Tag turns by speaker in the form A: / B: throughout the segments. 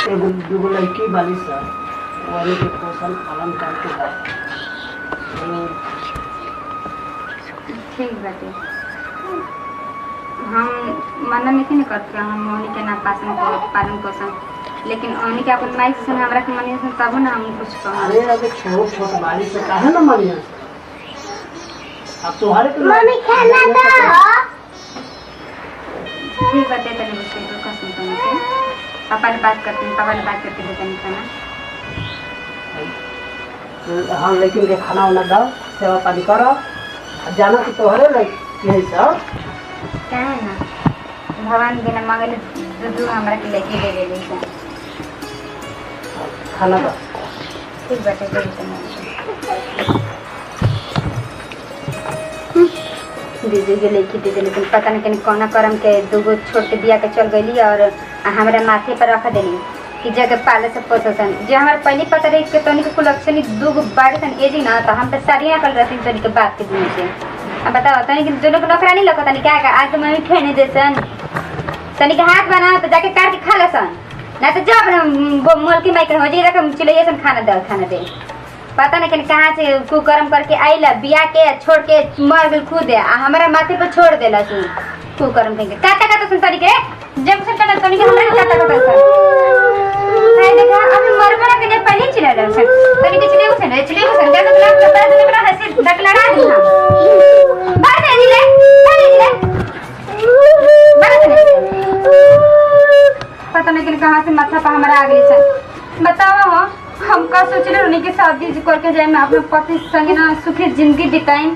A: एगो दूगो लड़की वाली सर वही के पोषण पालन करके बा।
B: ठीक बाटे। हम मना नहीं करते हम मौनी के ना पालन पोषण, लेकिन उन्हीं के अपन माई से हमरा के मनी से तब ना हम कुछ कह।
A: अरे अबे छोट छोट बाली से काहे ना मनिया अब तोहरे के
C: मम्मी खाना दो।
B: ठीक बाटे तनी बच्चे को कसम करके पापा ने बात करते देते खाना।
A: हाँ लेकिन के खाना वाना दो सेवा पानी करो जाना तो तोहरे लग यही सब
B: क्या है ना भगवान बिना मांगले दूध हमरा के लेके ले ले
A: खाना दो।
B: ठीक बाटे दीदी के लेके दे दे, लेकिन पता नहीं कौन करम के दूगो छोड़ के दिया के चल गई और हमारे माथे पर रख देली कि जगह पाले से पोसन जो हमारे पहले पता रही कि तोनी के कुलक्षणी दूगो बाड़े सन एजी ना तो हम तो सारिया कल रहती तोनी के बात के दिन से। अब बताओ तोनी के दोनों को नौकरा नहीं लगता नहीं क्या आज तो मैं खेने देसन तोनी के हाथ बना तो जाके काट के खा लसन ना तो जब वो मोल की माइक हो जाए रकम चले सन खाना दे पता नहीं कहाँ से कुकर्म करके आइला बिया के छोड़ के मर गल खुद है हमारा माथे पर छोड़ देला तू कुकर्म कहेंगे काटा सुन तरीके जब से काटा तरीके हमरा काटा हाय देखा अभी मरबरा के पहले चिल्ला रहा है तरीके चिल्ले उसे जाकर लाख कपड़ा देने बड़ा हंसी डक लड़ा दी हम बाहर दे दिले पता नहीं कहाँ से माथा पर हमारा आ गई से बताओ हम का सोच रहे उन्हीं के शादी करके जाए मैं अपने पति संगे ना सुखी जिंदगी बिताएं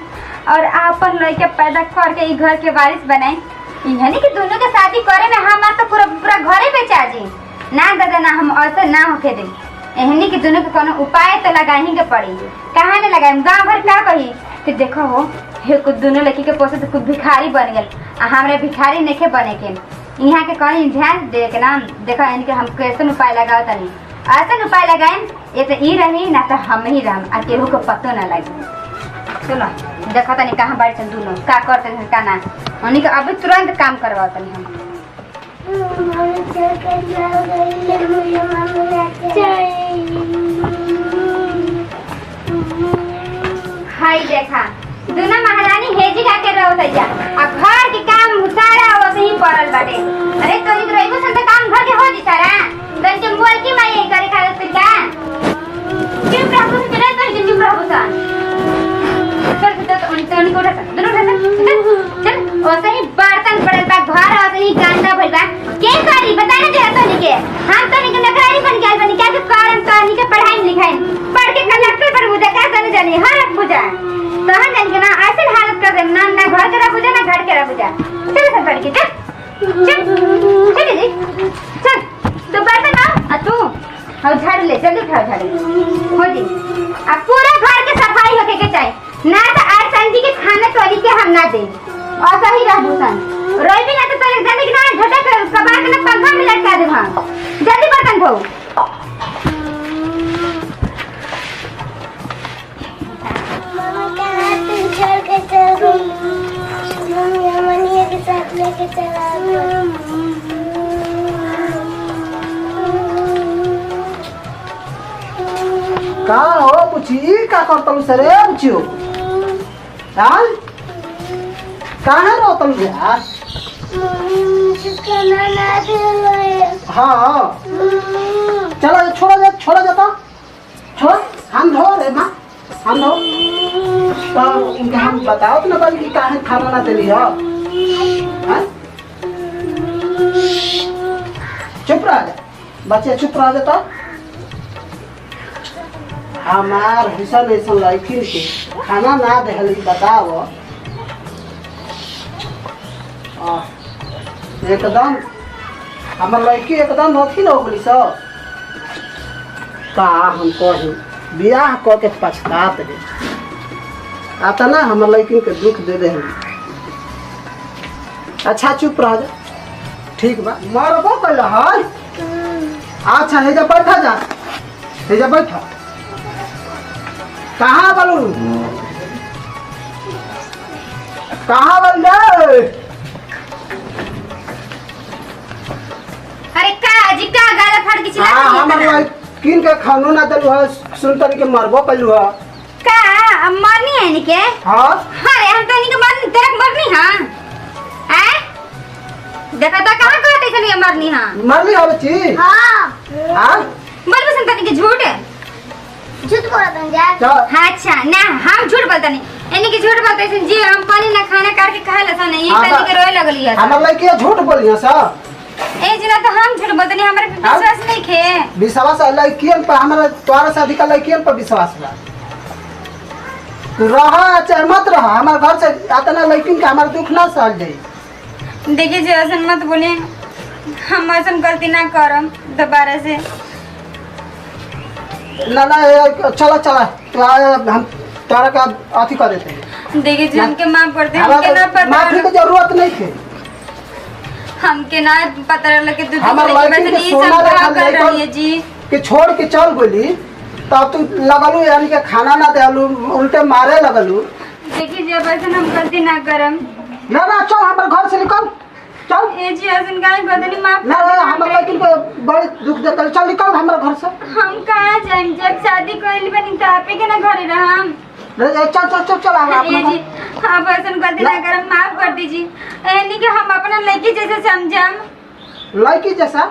B: और अपन लड़के पैदा करके ई घर के वारिस बनाएं यानी कि दोनों के शादी करे में हमार तो पूरा घरे बेचा जी ना दादा ना हम ऐसे ना होके दे एहनी कि दोनों के कोनो उपाय तो लगाही के पड़ी कहाँ ने लगाए गाँव भर क्या कही कि देखो हो हे कुछ दोनों लड़की के पोसे तो कुछ भिखारी बन गए हमारे भिखारी नहीं बने के यहाँ के कहीं ध्यान दे के ना देखो इनके हम कैसे उपाय लगाओ तनी ऐसा उपाय लगाए ये तो ई रही ना तो हम ही रह आ केहू को पतो ना लगे। चलो देखा तनी कहाँ बाड़ी चल दोनों का करते हैं का ना उन्हीं का अभी तुरंत काम करवाओ तनी हम हाय देखा दोनों महारानी हेजी का के रहो तैया अब घर के काम सारा वैसे ही पड़ल बाटे। अरे तोनी तो रहिबो सन काम घर के हो जी सारा तन के मोल की माई करे खा तरीका चुप रहो से चले तो चुप रहो सन चल तो उन को उठा दोनों उठा चल वैसे ही बर्तन पड़ल बा घर वैसे ही गंदा भइल बा के करी बता ना जरा तोनी के हम तोनी के नखरानी बन गइल बनी क्या के कारण तोनी के पढ़ाई लिखाई पढ़ के कलेक्टर पर बुझा का तने जानी हर बुझा तहन जान के ना ऐसे हालत कर दे ना घर के बुझा ना घर के बुझा चल सब पढ़ के चल जी चल तो बर्तन आ तू और झाड़ू ले जल्दी उठा झाड़ू हो जी अब पूरा घर के सफाई होके के चाहिए ना तो आज संजी के खाने तोरी के हम ना दे और सही रह भूषण रोई भी ना तो तोरे जल्दी ना झटक कबाड़ के ना पंखा में लटका दे हम जल्दी बर्तन धो
C: लेके चला
A: का हो पुची का करतलु सरे पुचियो हां कहां रोतल यार
C: खाना ना दे
A: हां चलो छोड़ा जाता छोड़ हम धो रे मां हम धो तो उनके हम बताओ तो ना बाली कि काहे खाना ना देली हो हां चुप रह जा बच्चे चुप रह जा तो हमार हिस्सा ऐसा लड़की के खाना ना दहली बताओ एकदम हमार लड़की एकदम अथी न हो गई सब का हम कही बियाह क के पछतात है आता ना हमार लड़की के दुख दे दे अच्छा चुप रह जा ठीक बा मरबो कल है अच्छा हे जा बैठा जा हे जा बैठा कहाँ बोलू कहाँ बोल
B: अरे का जी का गाला फाड़ के चिल्ला
A: किन के खानो ना दलू है सुन तनी के मरबो कलू है
B: का अब मरनी है इनके
A: हां
B: अरे हम तो इनके मरनी तेरे मरनी हां हैं देखा तो कहां कहते थे ये मरनी हां
A: मरली हो बच्ची
C: हाँ
A: हां
B: बोल बसन तनी के झूठ है
C: झूठ बोला तुम जा
A: चल
B: हाँ, अच्छा ना हम झूठ बोलते नहीं इन्हीं की झूठ बोलते हैं जी हम पानी ना खाना काट के खा लेते नहीं ये तनी के रोए लगली है
A: हमर लड़की झूठ बोलिया सा
B: ए जिना तो हम झूठ बोलते नहीं हमारे पे विश्वास नहीं खे
A: विश्वास लड़कियन पर हमारा तोरा शादी का लड़कियन पर विश्वास बा तू रहा चाहे मत रहा हमारे घर से इतना लड़किन के हमारा दुख ना सहल जाई
B: देखिए जी ऐसा मत बोलिए हम ऐसा गलती ना करम दोबारा से
A: ना ना चला चला तो हम तोरा का अथी कर देते हैं
B: देखिए जी हमके माफ कर दे हमके ना पता
A: माफी की जरूरत नहीं थी
B: हमके ना पता लगे दूध
A: हमार
B: की
A: लड़की
B: वजह
A: के
B: से
A: सोना
B: सब
A: रखा
B: कर रही है जी
A: कि छोड़ के चल गोली तब तू लगलू यानी कि खाना ना देलू उल्टे मारे लगलू
B: देखिए जी अब ऐसा हम गलती ना करम
A: ना ना चल हमारे घर से निकल चल
B: ए जी ऐसा काहे बदनी माफ
A: ना
B: कर
A: ना
B: दे
A: हमारे लड़की को बड़ी दुख देता चल निकल हमारे घर से
B: हम कहाँ जाएं जब शादी कइल बनी तो आपे के ना घरे रहम
A: चल चल चल चल हम अपना
B: ए जी आप ऐसा गलती ना करम माफ कर दीजिए एनी के हम अपना लड़की जैसे समझम
A: लड़की जैसा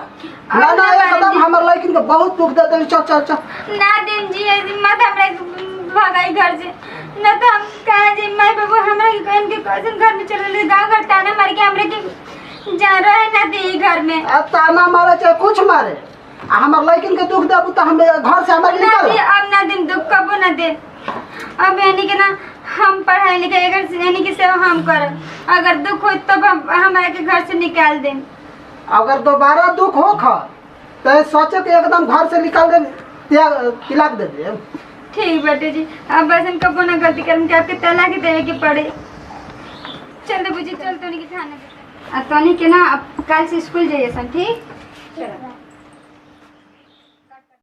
A: ना ना एकदम हमारे लड़की को बहुत दुख देता चल चल चल
B: ना दिन जी ऐसी मत हमरा भगाई घर से न तो हम कहाँ जाए माई बाबू हमरा के कहन के कैसन घर में चले गाँव घर ताना मार के हमरा के जा रहे ना दे घर में
A: ताना मारे चाहे कुछ मारे हमारे लड़की के दुख देबू तो हम घर से हमारे
B: ना
A: निकल
B: दी अब ना दिन दुख कबो ना दे अब यानी के ना हम पढ़ाई लिखाई अगर यानी की सेवा हम कर अगर दुख हो तब हमारे के घर से निकाल दें
A: अगर दोबारा दुख हो खा तो सोचे कि एकदम घर से निकाल दे तिलक दे दे
B: ठीक बेटे जी अब बस कबो ना गलती करम के आपके तलाक देवे के पड़े चल दे बुझी चल तोनी के खाना दे आ तोनी के ना अब कल से स्कूल जाइए सन ठीक चलो